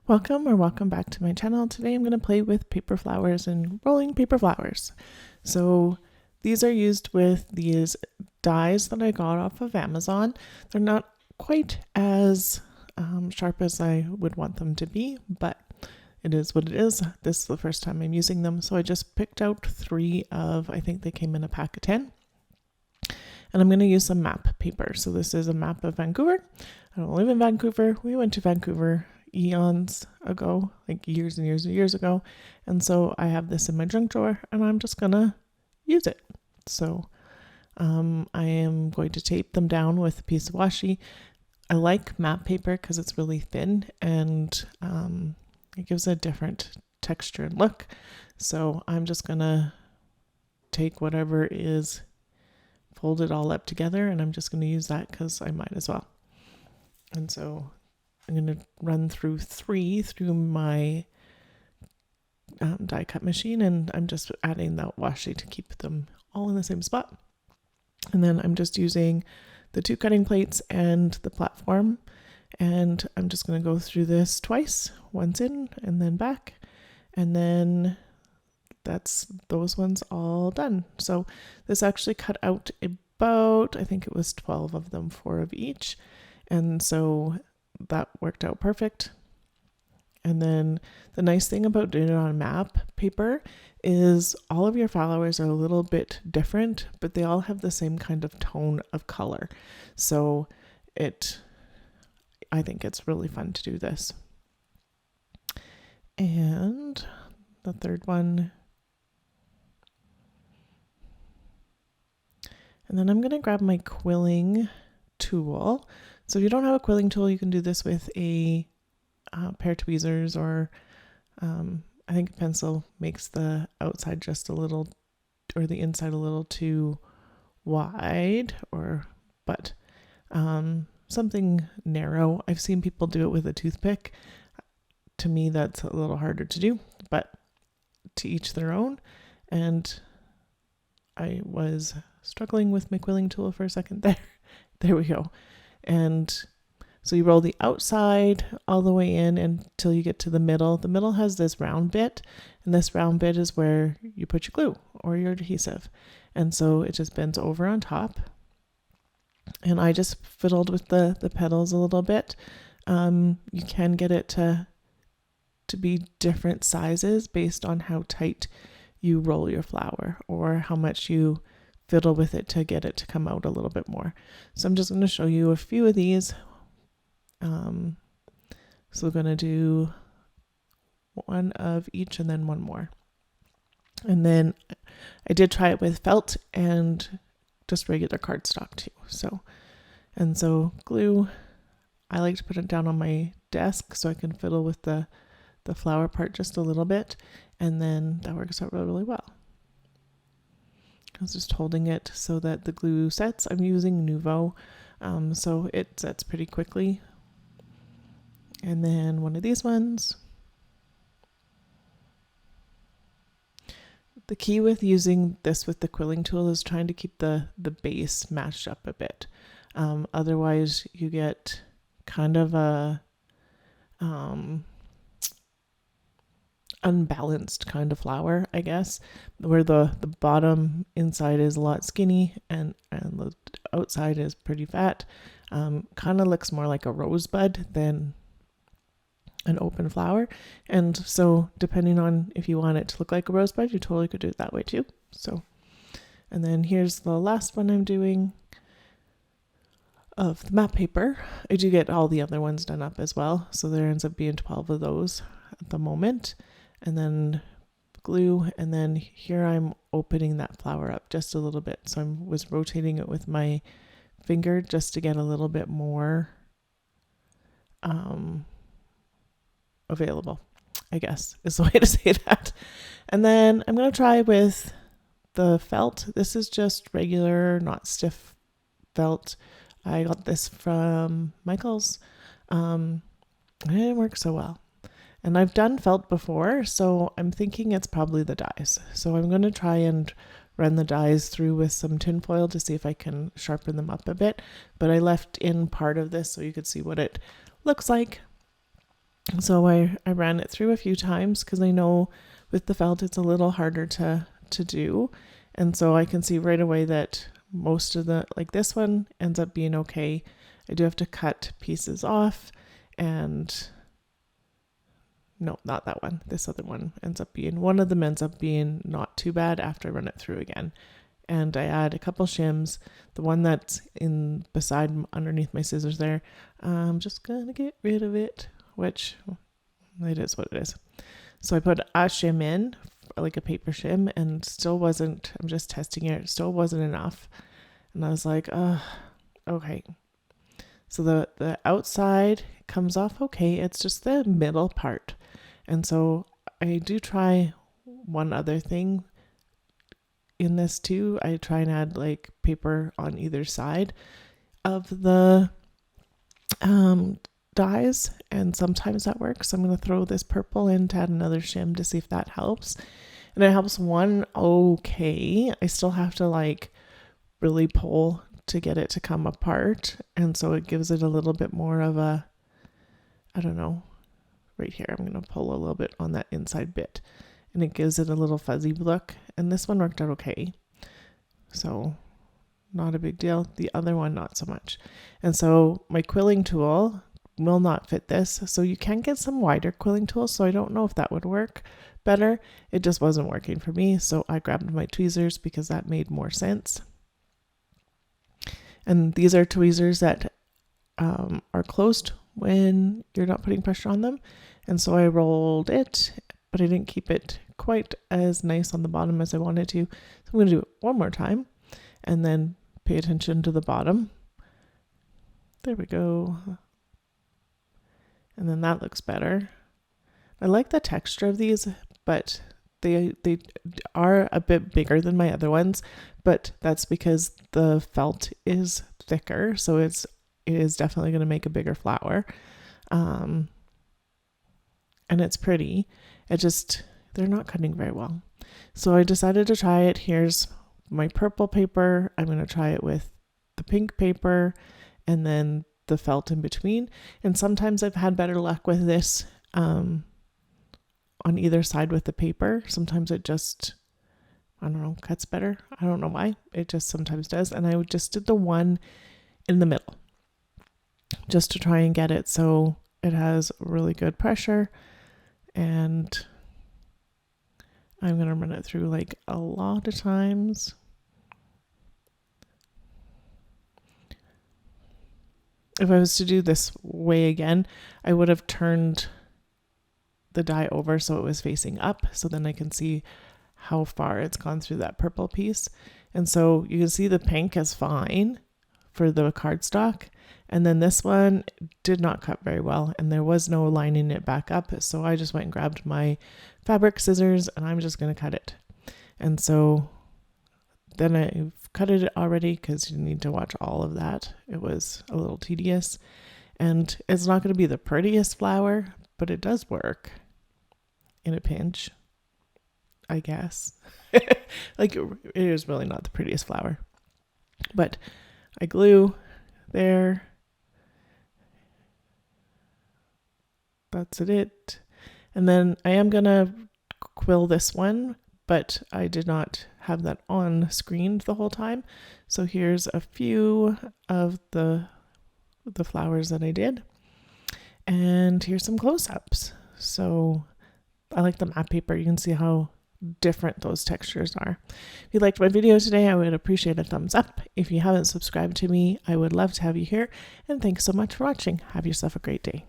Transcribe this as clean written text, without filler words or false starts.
Welcome back to my channel. Today I'm going to play with paper flowers and rolling paper flowers. So these are used with these dies that I got off of Amazon. They're not quite as sharp as I would want them to be, but it is what it is. This is the first time I'm using them. So I just picked out 3 of, I think they came in a pack of 10. And I'm going to use some map paper. So this is a map of Vancouver. I don't live in Vancouver. We went to Vancouver eons ago, like years and years and years ago. And so I have this in my junk drawer and I'm just going to use it. So I am going to tape them down with a piece of washi. I like map paper because it's really thin and it gives a different texture and look. So I'm just going to take whatever is fold it all up together and I'm just going to use that because I might as well. And so I'm going to run through 3 through my die cut machine, and I'm just adding that washi to keep them all in the same spot. And then I'm just using the 2 cutting plates and the platform, and I'm just going to go through this twice, once in and then back, and then that's those ones all done. So this actually cut out about, I think it was 12 of them, 4 of each, and so that worked out perfect. And then the nice thing about doing it on map paper is all of your flowers are a little bit different, but they all have the same kind of tone of color. So I think it's really fun to do this. And the third one. And then I'm going to grab my quilling tool. So if you don't have a quilling tool, you can do this with a pair of tweezers, or I think a pencil makes the outside just a little, or the inside a little too wide, but something narrow. I've seen people do it with a toothpick. To me, that's a little harder to do, but to each their own. And I was struggling with my quilling tool for a second there. There we go. And so you roll the outside all the way in until you get to the middle. The middle has this round bit, and this round bit is where you put your glue or your adhesive. And so it just bends over on top. And I just fiddled with the petals a little bit. You can get it to be different sizes based on how tight you roll your flower or how much you fiddle with it to get it to come out a little bit more. So I'm just going to show you a few of these. So we're going to do 1 of each and then 1 more. And then I did try it with felt and just regular cardstock too. So glue, I like to put it down on my desk so I can fiddle with the flower part just a little bit, and then that works out really, really well. I was just holding it so that the glue sets. I'm using Nuvo, so it sets pretty quickly. And then 1 of these ones. The key with using this with the quilling tool is trying to keep the base matched up a bit. Otherwise you get kind of a unbalanced kind of flower, I guess, where the bottom inside is a lot skinny and the outside is pretty fat. Kind of looks more like a rosebud than an open flower. And so depending on if you want it to look like a rosebud, you totally could do it that way too. So, and then here's the last one I'm doing of the map paper. I do get all the other ones done up as well. So there ends up being 12 of those at the moment. And then glue, and then here I'm opening that flower up just a little bit. So I was rotating it with my finger just to get a little bit more available, I guess is the way to say that. And then I'm going to try with the felt. This is just regular, not stiff felt. I got this from Michael's. It didn't work so well. And I've done felt before, so I'm thinking it's probably the dies. So I'm going to try and run the dies through with some tin foil to see if I can sharpen them up a bit. But I left in part of this so you could see what it looks like. So I ran it through a few times because I know with the felt it's a little harder to do. And so I can see right away that most of the, like this one ends up being okay. I do have to cut pieces off, and no, not that one. This other one one of them ends up being not too bad after I run it through again. And I add a couple shims. The one that's in beside underneath my scissors there, I'm just gonna get rid of it, which it is what it is. So I put a shim in, like a paper shim, and still wasn't, I'm just testing it, still wasn't enough. And I was like, okay. So the outside comes off okay, it's just the middle part. And so I do try one other thing in this too. I try and add like paper on either side of the dies, and sometimes that works. I'm going to throw this purple in to add another shim to see if that helps. And it helps one okay. I still have to like really pull to get it to come apart, and so it gives it a little bit more of a, I don't know, right here I'm going to pull a little bit on that inside bit, and it gives it a little fuzzy look. And this one worked out okay, so not a big deal. The other one not so much. And so my quilling tool will not fit this, so you can get some wider quilling tools, so I don't know if that would work better. It just wasn't working for me, so I grabbed my tweezers because that made more sense. And these are tweezers that are closed when you're not putting pressure on them. And so I rolled it, but I didn't keep it quite as nice on the bottom as I wanted to. So I'm going to do it one more time and then pay attention to the bottom. There we go. And then that looks better. I like the texture of these, but they are a bit bigger than my other ones, but that's because the felt is thicker, so it is definitely going to make a bigger flower. And it's pretty. They're not cutting very well. So I decided to try it. Here's my purple paper. I'm going to try it with the pink paper and then the felt in between. And sometimes I've had better luck with this on either side with the paper. Sometimes it just, I don't know, cuts better. I don't know why. It just sometimes does. And I just did the one in the middle just to try and get it so it has really good pressure. And I'm going to run it through like a lot of times. If I was to do this way again, I would have turned the die over so it was facing up, so then I can see how far it's gone through that purple piece. And so you can see the pink is fine for the cardstock, and then this one did not cut very well, and there was no lining it back up, so I just went and grabbed my fabric scissors and I'm just going to cut it. And so then I've cut it already because you need to watch all of that. It was a little tedious, and it's not going to be the prettiest flower, but it does work in a pinch, I guess. Like, it is really not the prettiest flower, but I glue there. That's it. And then I am gonna quill this one, but I did not have that on screen the whole time. So here's a few of the flowers that I did, and here's some close-ups. So I like the matte paper. You can see how different those textures are. If you liked my video today, I would appreciate a thumbs up. If you haven't subscribed to me, I would love to have you here. And thanks so much for watching. Have yourself a great day.